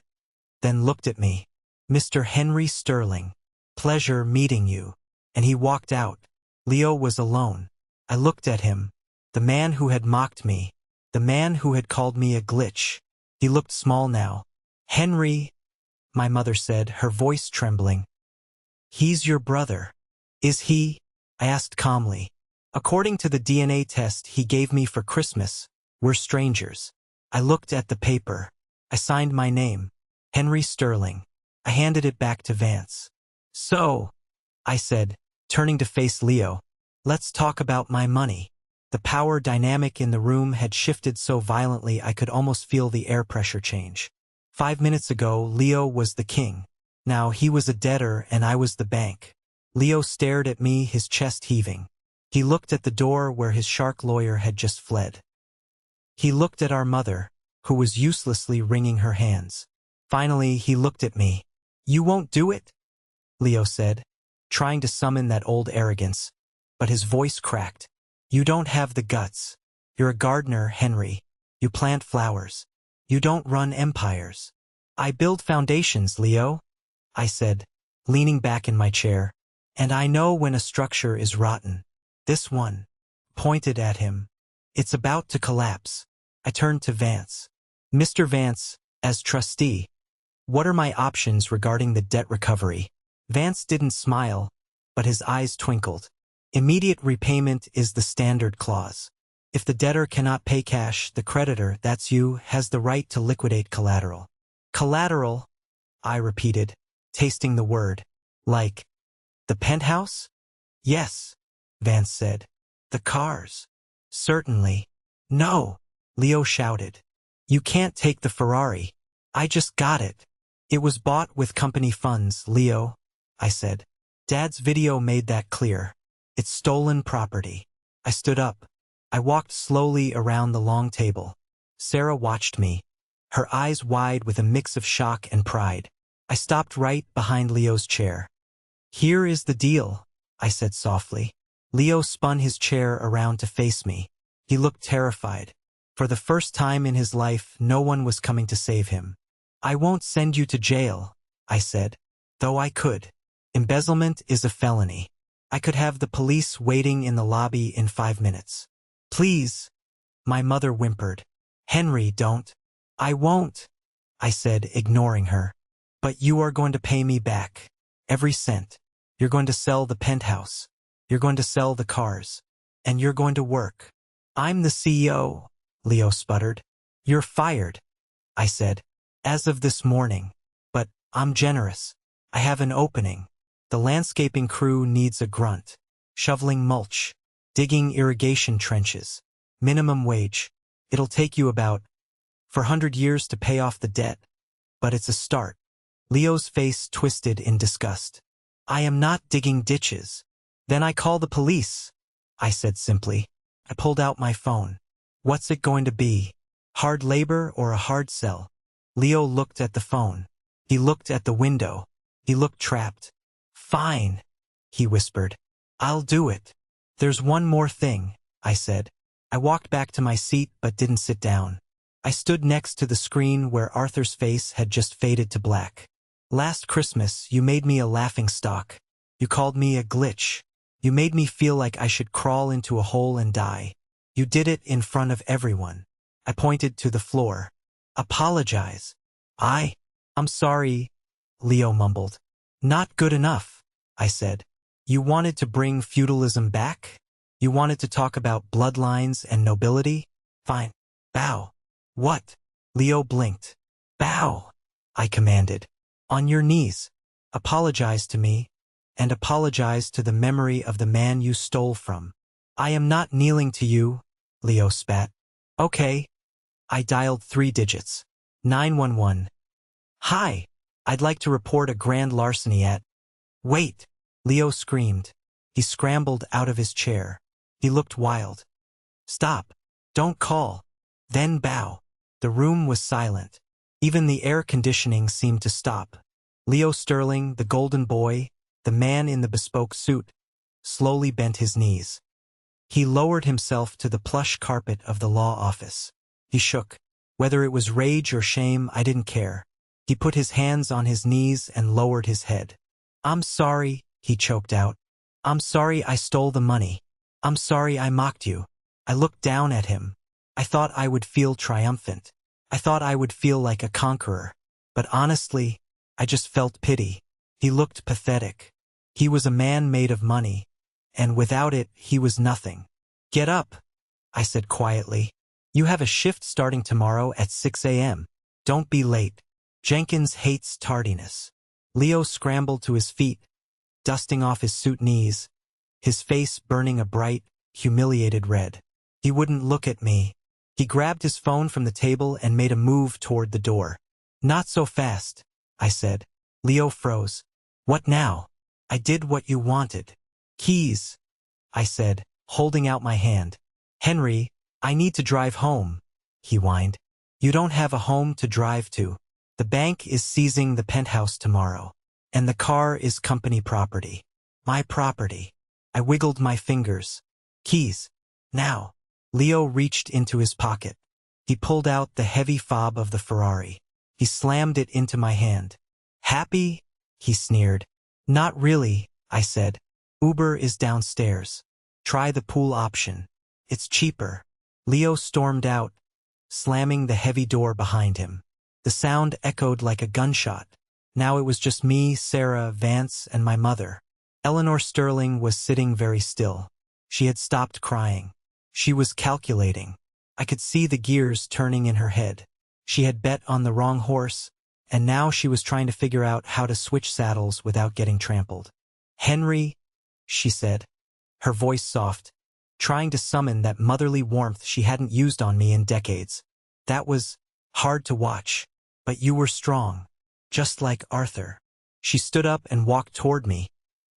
then looked at me. Mr. Henry Sterling, pleasure meeting you. And he walked out. Leo was alone. I looked at him, the man who had mocked me, the man who had called me a glitch. He looked small now. Henry, my mother said, her voice trembling. He's your brother. Is he? I asked calmly. According to the DNA test he gave me for Christmas, we're strangers. I looked at the paper. I signed my name, Henry Sterling. I handed it back to Vance. So, I said, turning to face Leo, let's talk about my money. The power dynamic in the room had shifted so violently I could almost feel the air pressure change. 5 minutes ago, Leo was the king. Now he was a debtor and I was the bank. Leo stared at me, his chest heaving. He looked at the door where his shark lawyer had just fled. He looked at our mother, who was uselessly wringing her hands. Finally, he looked at me. You won't do it? Leo said, trying to summon that old arrogance, but his voice cracked. You don't have the guts. You're a gardener, Henry. You plant flowers. You don't run empires. I build foundations, Leo, I said, leaning back in my chair. And I know when a structure is rotten. This one, pointed at him. It's about to collapse. I turned to Vance. Mr. Vance, as trustee, what are my options regarding the debt recovery? Vance didn't smile, but his eyes twinkled. Immediate repayment is the standard clause. If the debtor cannot pay cash, the creditor, that's you, has the right to liquidate collateral. Collateral, I repeated, tasting the word. Like, the penthouse? Yes, Vance said. The cars? Certainly. No, Leo shouted. You can't take the Ferrari. I just got it. It was bought with company funds, Leo, I said. Dad's video made that clear. It's stolen property. I stood up. I walked slowly around the long table. Sarah watched me, her eyes wide with a mix of shock and pride. I stopped right behind Leo's chair. Here is the deal, I said softly. Leo spun his chair around to face me. He looked terrified. For the first time in his life, no one was coming to save him. I won't send you to jail, I said, though I could. Embezzlement is a felony. I could have the police waiting in the lobby in 5 minutes. Please, my mother whimpered. Henry, don't. I won't, I said, ignoring her. But you are going to pay me back. Every cent. You're going to sell the penthouse. You're going to sell the cars. And you're going to work. I'm the CEO, Leo sputtered. You're fired, I said. As of this morning. But I'm generous. I have an opening. The landscaping crew needs a grunt. Shoveling mulch. Digging irrigation trenches. Minimum wage. It'll take you about 400 years to pay off the debt. But it's a start. Leo's face twisted in disgust. I am not digging ditches. Then I call the police, I said simply. I pulled out my phone. What's it going to be? Hard labor or a hard sell? Leo looked at the phone. He looked at the window. He looked trapped. Fine, he whispered. I'll do it. There's one more thing, I said. I walked back to my seat but didn't sit down. I stood next to the screen where Arthur's face had just faded to black. Last Christmas, you made me a laughingstock. You called me a glitch. You made me feel like I should crawl into a hole and die. You did it in front of everyone. I pointed to the floor. Apologize. I'm sorry, Leo mumbled. Not good enough, I said. You wanted to bring feudalism back? You wanted to talk about bloodlines and nobility? Fine. Bow. What? Leo blinked. Bow, I commanded. On your knees. Apologize to me, and apologize to the memory of the man you stole from. I am not kneeling to you, Leo spat. Okay. I dialed 3 digits. 911. Hi, I'd like to report a grand larceny at— Wait! Leo screamed. He scrambled out of his chair. He looked wild. Stop! Don't call! Then bow! The room was silent. Even the air conditioning seemed to stop. Leo Sterling, the golden boy, the man in the bespoke suit, slowly bent his knees. He lowered himself to the plush carpet of the law office. He shook. Whether it was rage or shame, I didn't care. He put his hands on his knees and lowered his head. I'm sorry, he choked out. I'm sorry I stole the money. I'm sorry I mocked you. I looked down at him. I thought I would feel triumphant. I thought I would feel like a conqueror. But honestly, I just felt pity. He looked pathetic. He was a man made of money, and without it, he was nothing. Get up, I said quietly. You have a shift starting tomorrow at 6 a.m. Don't be late. Jenkins hates tardiness. Leo scrambled to his feet, dusting off his suit knees, his face burning a bright, humiliated red. He wouldn't look at me. He grabbed his phone from the table and made a move toward the door. Not so fast, I said. Leo froze. What now? I did what you wanted. Keys, I said, holding out my hand. Henry, I need to drive home, he whined. You don't have a home to drive to. The bank is seizing the penthouse tomorrow, and the car is company property. My property. I wiggled my fingers. Keys. Now. Leo reached into his pocket. He pulled out the heavy fob of the Ferrari. He slammed it into my hand. Happy? He sneered. Not really, I said. Uber is downstairs. Try the pool option. It's cheaper. Leo stormed out, slamming the heavy door behind him. The sound echoed like a gunshot. Now it was just me, Sarah, Vance, and my mother. Eleanor Sterling was sitting very still. She had stopped crying. She was calculating. I could see the gears turning in her head. She had bet on the wrong horse, and now she was trying to figure out how to switch saddles without getting trampled. Henry, she said, her voice soft, trying to summon that motherly warmth she hadn't used on me in decades. That was hard to watch, but you were strong, just like Arthur. She stood up and walked toward me,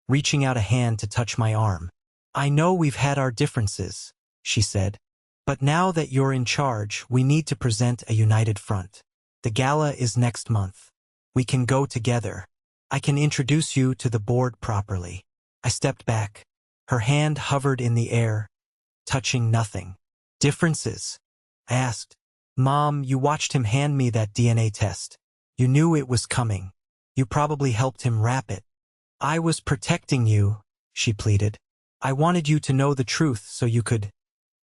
reaching out a hand to touch my arm. I know we've had our differences, she said, but now that you're in charge, we need to present a united front. The gala is next month. We can go together. I can introduce you to the board properly. I stepped back. Her hand hovered in the air, touching nothing. Differences? I asked. Mom, you watched him hand me that DNA test. You knew it was coming. You probably helped him wrap it. I was protecting you, she pleaded. I wanted you to know the truth so you could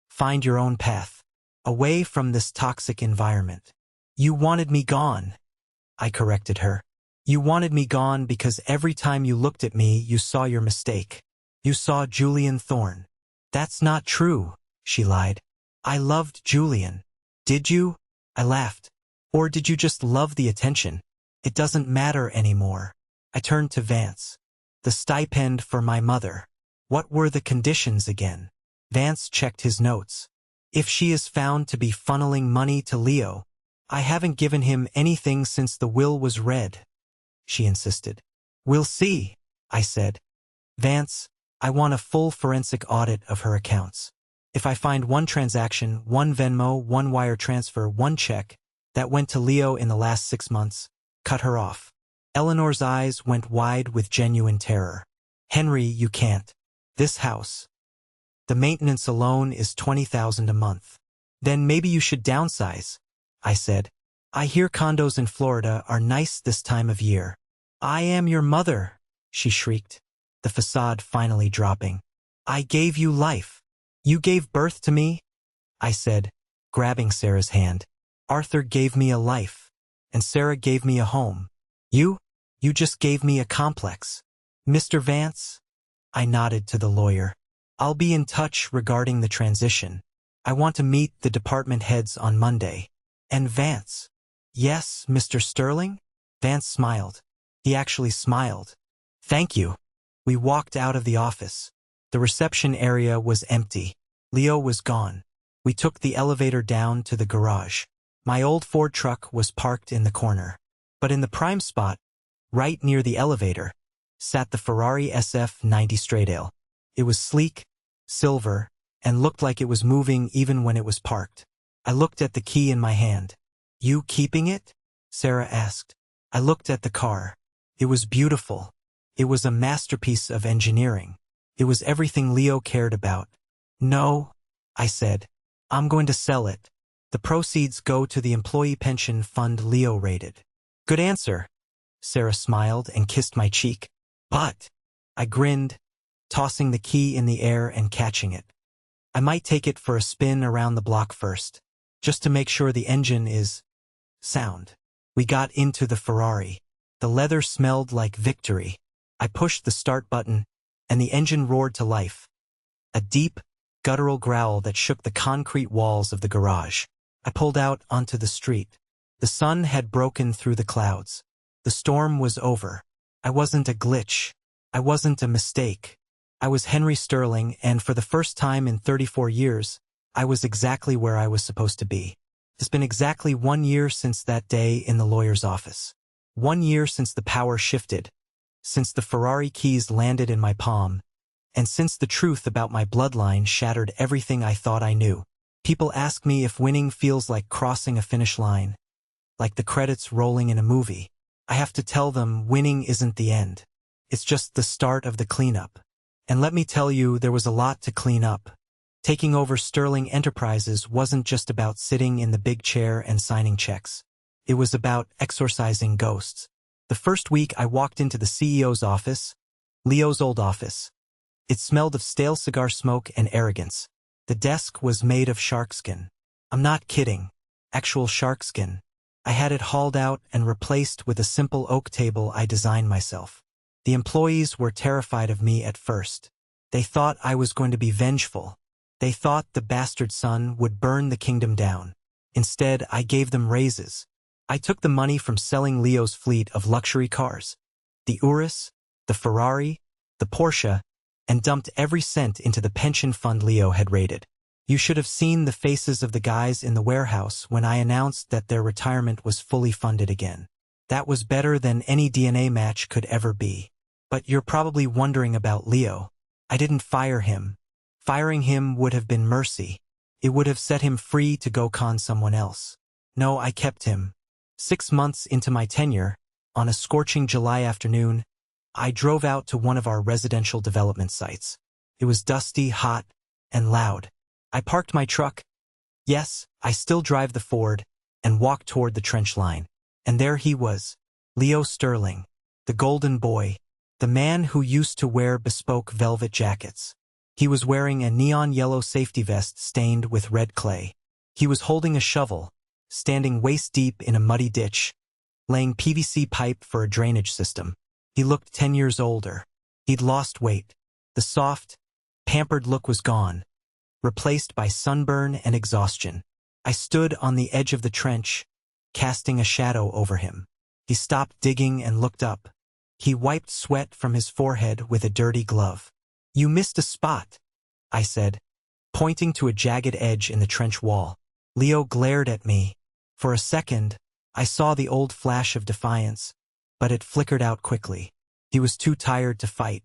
find your own path, away from this toxic environment. You wanted me gone, I corrected her. You wanted me gone because every time you looked at me, you saw your mistake. You saw Julian Thorne. That's not true, she lied. I loved Julian. Did you? I laughed. Or did you just love the attention? It doesn't matter anymore. I turned to Vance. The stipend for my mother. What were the conditions again? Vance checked his notes. If she is found to be funneling money to Leo, I haven't given him anything since the will was read, she insisted. We'll see, I said. Vance, I want a full forensic audit of her accounts. If I find one transaction, one Venmo, one wire transfer, one check that went to Leo in the last 6 months, cut her off. Eleanor's eyes went wide with genuine terror. Henry, you can't. This house. The maintenance alone is $20,000 a month. Then maybe you should downsize, I said. I hear condos in Florida are nice this time of year. I am your mother, she shrieked, the facade finally dropping. I gave you life. You gave birth to me, I said, grabbing Sarah's hand. Arthur gave me a life, and Sarah gave me a home. You just gave me a complex. Mr. Vance? I nodded to the lawyer. I'll be in touch regarding the transition. I want to meet the department heads on Monday. And Vance? Yes, Mr. Sterling? Vance smiled. He actually smiled. Thank you. We walked out of the office. The reception area was empty. Leo was gone. We took the elevator down to the garage. My old Ford truck was parked in the corner. But in the prime spot, Right near the elevator sat the Ferrari SF90 Stradale. It was sleek, silver, and looked like it was moving even when it was parked. I looked at the key in my hand. "You keeping it?" Sarah asked. I looked at the car. It was beautiful. It was a masterpiece of engineering. It was everything Leo cared about. "No," I said. "I'm going to sell it. The proceeds go to the employee pension fund Leo raided." "Good answer." Sarah smiled and kissed my cheek. "But," I grinned, tossing the key in the air and catching it, "I might take it for a spin around the block first, just to make sure the engine is sound." We got into the Ferrari. The leather smelled like victory. I pushed the start button, and the engine roared to life. A deep, guttural growl that shook the concrete walls of the garage. I pulled out onto the street. The sun had broken through the clouds. The storm was over. I wasn't a glitch. I wasn't a mistake. I was Henry Sterling, and for the first time in 34 years, I was exactly where I was supposed to be. It's been exactly 1 year since that day in the lawyer's office. 1 year since the power shifted, since the Ferrari keys landed in my palm, and since the truth about my bloodline shattered everything I thought I knew. People ask me if winning feels like crossing a finish line, like the credits rolling in a movie. I have to tell them winning isn't the end. It's just the start of the cleanup. And let me tell you, there was a lot to clean up. Taking over Sterling Enterprises wasn't just about sitting in the big chair and signing checks. It was about exorcising ghosts. The first week I walked into the CEO's office, Leo's old office. It smelled of stale cigar smoke and arrogance. The desk was made of sharkskin. I'm not kidding. Actual sharkskin. I had it hauled out and replaced with a simple oak table I designed myself. The employees were terrified of me at first. They thought I was going to be vengeful. They thought the bastard son would burn the kingdom down. Instead, I gave them raises. I took the money from selling Leo's fleet of luxury cars, the Urus, the Ferrari, the Porsche, and dumped every cent into the pension fund Leo had raided. You should have seen the faces of the guys in the warehouse when I announced that their retirement was fully funded again. That was better than any DNA match could ever be. But you're probably wondering about Leo. I didn't fire him. Firing him would have been mercy. It would have set him free to go con someone else. No, I kept him. 6 months into my tenure, on a scorching July afternoon, I drove out to one of our residential development sites. It was dusty, hot, and loud. I parked my truck. Yes, I still drive the Ford, and walked toward the trench line. And there he was, Leo Sterling, the golden boy, the man who used to wear bespoke velvet jackets. He was wearing a neon yellow safety vest stained with red clay. He was holding a shovel, standing waist-deep in a muddy ditch, laying PVC pipe for a drainage system. He looked 10 years older. He'd lost weight. The soft, pampered look was gone, replaced by sunburn and exhaustion. I stood on the edge of the trench, casting a shadow over him. He stopped digging and looked up. He wiped sweat from his forehead with a dirty glove. "You missed a spot," I said, pointing to a jagged edge in the trench wall. Leo glared at me. For a second, I saw the old flash of defiance, but it flickered out quickly. He was too tired to fight.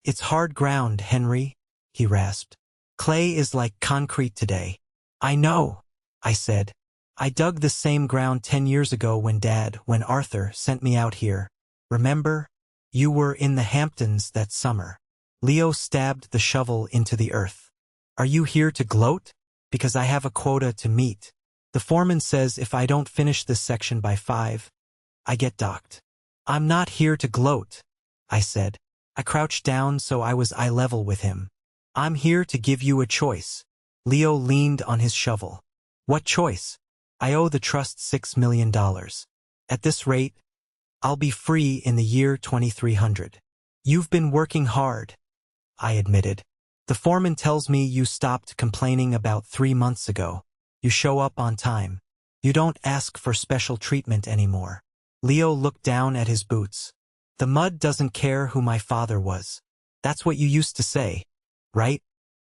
"It's hard ground, Henry," he rasped. "Clay is like concrete today." "I know," I said. "I dug the same ground 10 years ago when Arthur sent me out here. Remember? You were in the Hamptons that summer." Leo stabbed the shovel into the earth. "Are you here to gloat? Because I have a quota to meet. The foreman says if I don't finish this section by 5, I get docked." "I'm not here to gloat," I said. I crouched down so I was eye level with him. "I'm here to give you a choice." Leo leaned on his shovel. "What choice?" "I owe the trust $6 million. At this rate, I'll be free in the year 2300. "You've been working hard," I admitted. "The foreman tells me you stopped complaining about 3 months ago. You show up on time. You don't ask for special treatment anymore." Leo looked down at his boots. "The mud doesn't care who my father was. That's what you used to say, right?"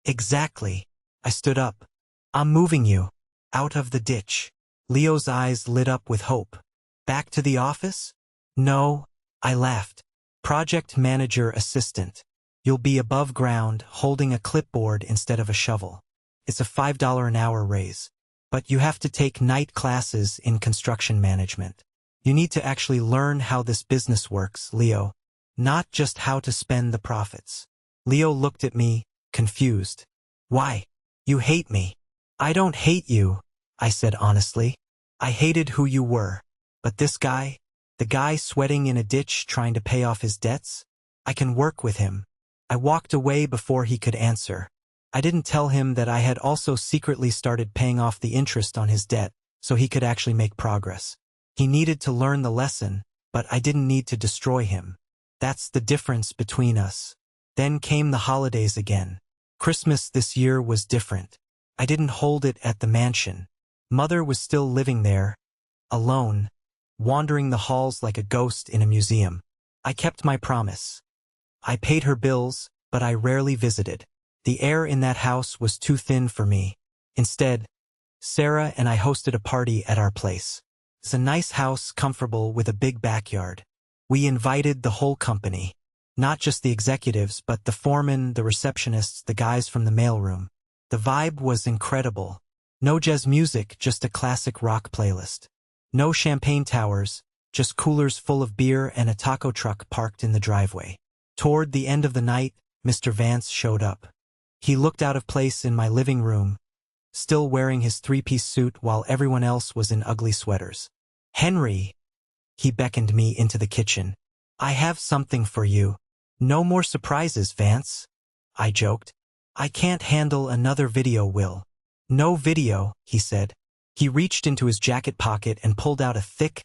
"Exactly." I stood up. "I'm moving you. Out of the ditch." Leo's eyes lit up with hope. "Back to the office?" "No," I laughed. Project manager assistant. You'll be above ground, holding a clipboard instead of a shovel. It's a $5 an hour raise. But you have to take night classes in construction management. You need to actually learn how this business works, Leo. Not just how to spend the profits. Leo looked at me, confused. Why? You hate me. I don't hate you, I said honestly. I hated who you were. But this guy, the guy sweating in a ditch trying to pay off his debts, I can work with him. I walked away before he could answer. I didn't tell him that I had also secretly started paying off the interest on his debt, so he could actually make progress. He needed to learn the lesson, but I didn't need to destroy him. That's the difference between us. Then came the holidays again. Christmas this year was different. I didn't hold it at the mansion. Mother was still living there, alone, wandering the halls like a ghost in a museum. I kept my promise. I paid her bills, but I rarely visited. The air in that house was too thin for me. Instead, Sarah and I hosted a party at our place. It's a nice house, comfortable, with a big backyard. We invited the whole company. Not just the executives, but the foreman, the receptionists, the guys from the mailroom. The vibe was incredible. No jazz music, just a classic rock playlist. No champagne towers, just coolers full of beer and a taco truck parked in the driveway. Toward the end of the night, Mr. Vance showed up. He looked out of place in my living room, still wearing his three-piece suit while everyone else was in ugly sweaters. Henry, he beckoned me into the kitchen. I have something for you. No more surprises, Vance, I joked. I can't handle another video, Will. No video, he said. He reached into his jacket pocket and pulled out a thick,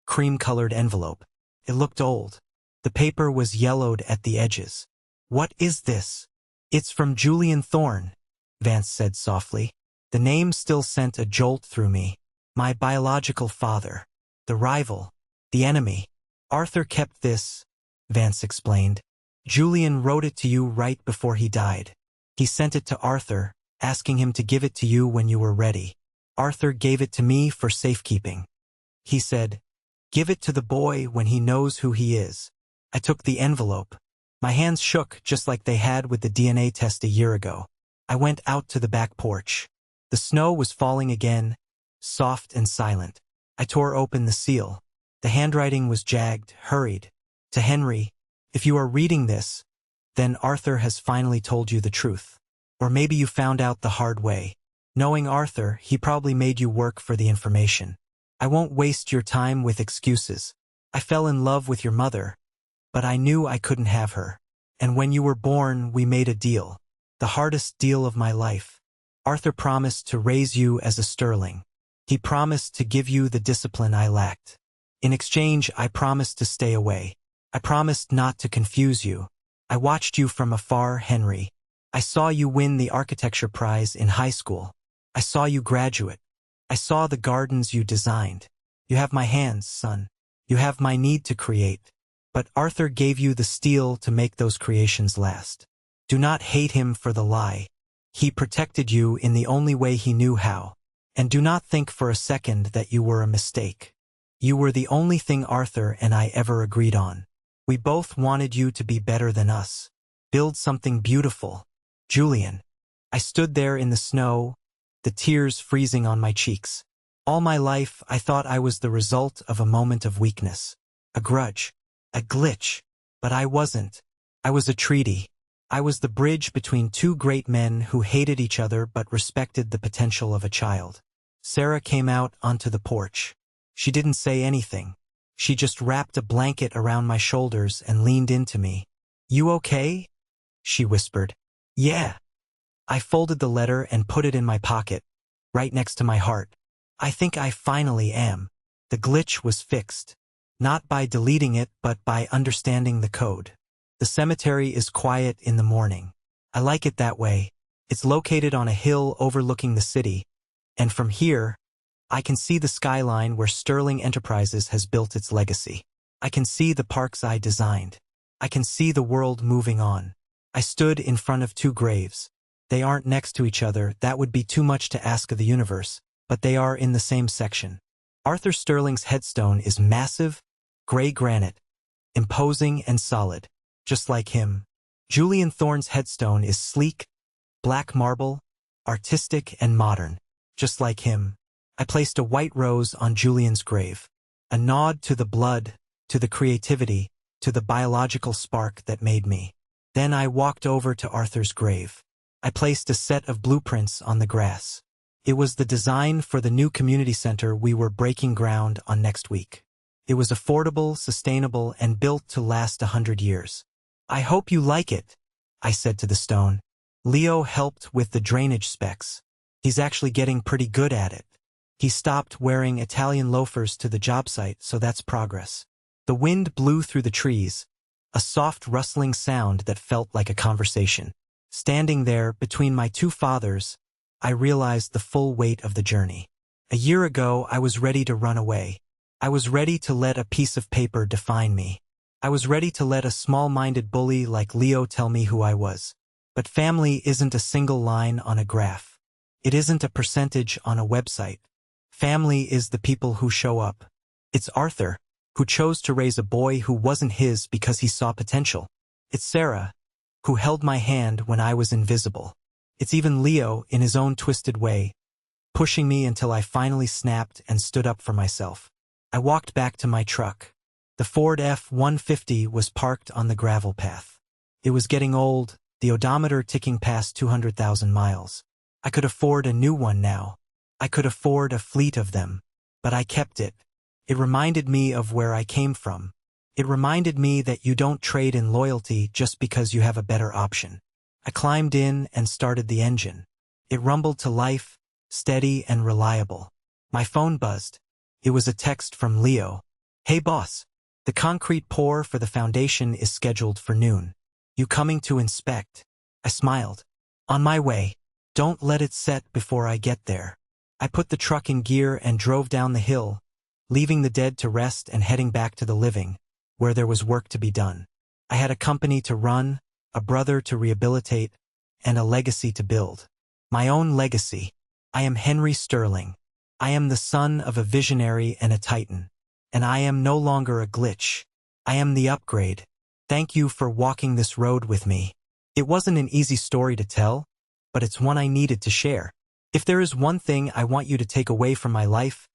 cream-colored envelope. It looked old. The paper was yellowed at the edges. What is this? It's from Julian Thorne, Vance said softly. The name still sent a jolt through me. My biological father. The rival. The enemy. Arthur kept this, Vance explained. Julian wrote it to you right before he died. He sent it to Arthur, asking him to give it to you when you were ready. Arthur gave it to me for safekeeping. He said, "Give it to the boy when he knows who he is." I took the envelope. My hands shook just like they had with the DNA test a year ago. I went out to the back porch. The snow was falling again, soft and silent. I tore open the seal. The handwriting was jagged, hurried. To Henry, if you are reading this, then Arthur has finally told you the truth. Or maybe you found out the hard way. Knowing Arthur, he probably made you work for the information. I won't waste your time with excuses. I fell in love with your mother, but I knew I couldn't have her. And when you were born, we made a deal. The hardest deal of my life. Arthur promised to raise you as a sterling. He promised to give you the discipline I lacked. In exchange, I promised to stay away. I promised not to confuse you. I watched you from afar, Henry. I saw you win the architecture prize in high school. I saw you graduate. I saw the gardens you designed. You have my hands, son. You have my need to create. But Arthur gave you the steel to make those creations last. Do not hate him for the lie. He protected you in the only way he knew how. And do not think for a second that you were a mistake. You were the only thing Arthur and I ever agreed on. We both wanted you to be better than us. Build something beautiful. Julian. I stood there in the snow, the tears freezing on my cheeks. All my life, I thought I was the result of a moment of weakness. A grudge. A glitch. But I wasn't. I was a treaty. I was the bridge between two great men who hated each other but respected the potential of a child. Sarah came out onto the porch. She didn't say anything. She just wrapped a blanket around my shoulders and leaned into me. You okay? She whispered. Yeah. I folded the letter and put it in my pocket, right next to my heart. I think I finally am. The glitch was fixed. Not by deleting it, but by understanding the code. The cemetery is quiet in the morning. I like it that way. It's located on a hill overlooking the city, and from here, I can see the skyline where Sterling Enterprises has built its legacy. I can see the parks I designed. I can see the world moving on. I stood in front of two graves. They aren't next to each other, that would be too much to ask of the universe, but they are in the same section. Arthur Sterling's headstone is massive, gray granite. imposing and solid, just like him. Julian Thorne's headstone is sleek, black marble, artistic and modern, just like him. I placed a white rose on Julian's grave, a nod to the blood, to the creativity, to the biological spark that made me. Then I walked over to Arthur's grave. I placed a set of blueprints on the grass. It was the design for the new community center we were breaking ground on next week. It was affordable, sustainable, and built to last 100 years. I hope you like it, I said to the stone. Leo helped with the drainage specs. He's actually getting pretty good at it. He stopped wearing Italian loafers to the job site, so that's progress. The wind blew through the trees, a soft rustling sound that felt like a conversation. Standing there between my two fathers, I realized the full weight of the journey. A year ago, I was ready to run away. I was ready to let a piece of paper define me. I was ready to let a small-minded bully like Leo tell me who I was. But family isn't a single line on a graph. It isn't a percentage on a website. Family is the people who show up. It's Arthur, who chose to raise a boy who wasn't his because he saw potential. It's Sarah, who held my hand when I was invisible. It's even Leo, in his own twisted way, pushing me until I finally snapped and stood up for myself. I walked back to my truck. The Ford F-150 was parked on the gravel path. It was getting old, the odometer ticking past 200,000 miles. I could afford a new one now. I could afford a fleet of them. But I kept it. It reminded me of where I came from. It reminded me that you don't trade in loyalty just because you have a better option. I climbed in and started the engine. It rumbled to life, steady and reliable. My phone buzzed. It was a text from Leo. Hey boss, the concrete pour for the foundation is scheduled for noon. You coming to inspect? I smiled. On my way. Don't let it set before I get there. I put the truck in gear and drove down the hill, leaving the dead to rest and heading back to the living, where there was work to be done. I had a company to run, a brother to rehabilitate, and a legacy to build. My own legacy. I am Henry Sterling. I am the son of a visionary and a titan. And I am no longer a glitch. I am the upgrade. Thank you for walking this road with me. It wasn't an easy story to tell, but it's one I needed to share. If there is one thing I want you to take away from my life,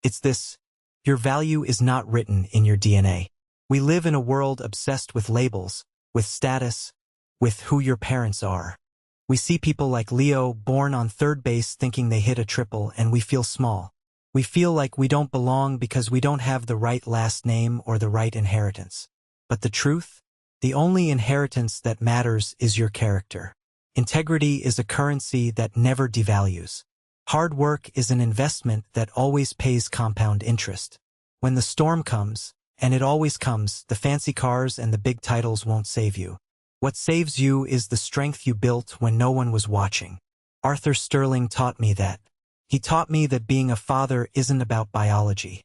it's this. Your value is not written in your DNA. We live in a world obsessed with labels, with status, with who your parents are. We see people like Leo born on third base thinking they hit a triple, and we feel small. We feel like we don't belong because we don't have the right last name or the right inheritance. But the truth? The only inheritance that matters is your character. Integrity is a currency that never devalues. Hard work is an investment that always pays compound interest. When the storm comes, and it always comes, the fancy cars and the big titles won't save you. What saves you is the strength you built when no one was watching. Arthur Sterling taught me that. He taught me that being a father isn't about biology.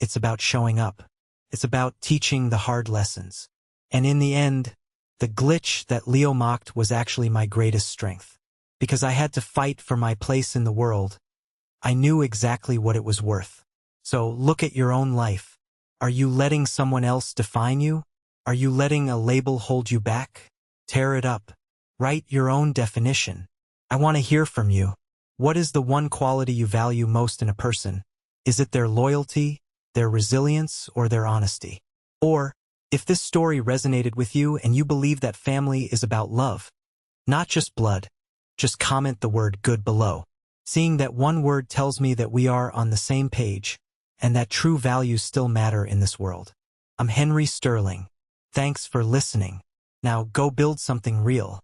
It's about showing up. It's about teaching the hard lessons. And in the end, the glitch that Leo mocked was actually my greatest strength. Because I had to fight for my place in the world, I knew exactly what it was worth. So look at your own life. Are you letting someone else define you? Are you letting a label hold you back? Tear it up. Write your own definition. I want to hear from you. What is the one quality you value most in a person? Is it their loyalty, their resilience, or their honesty? Or, if this story resonated with you and you believe that family is about love, not just blood, just comment the word good below. Seeing that one word tells me that we are on the same page and that true values still matter in this world. I'm Henry Sterling. Thanks for listening. Now go build something real.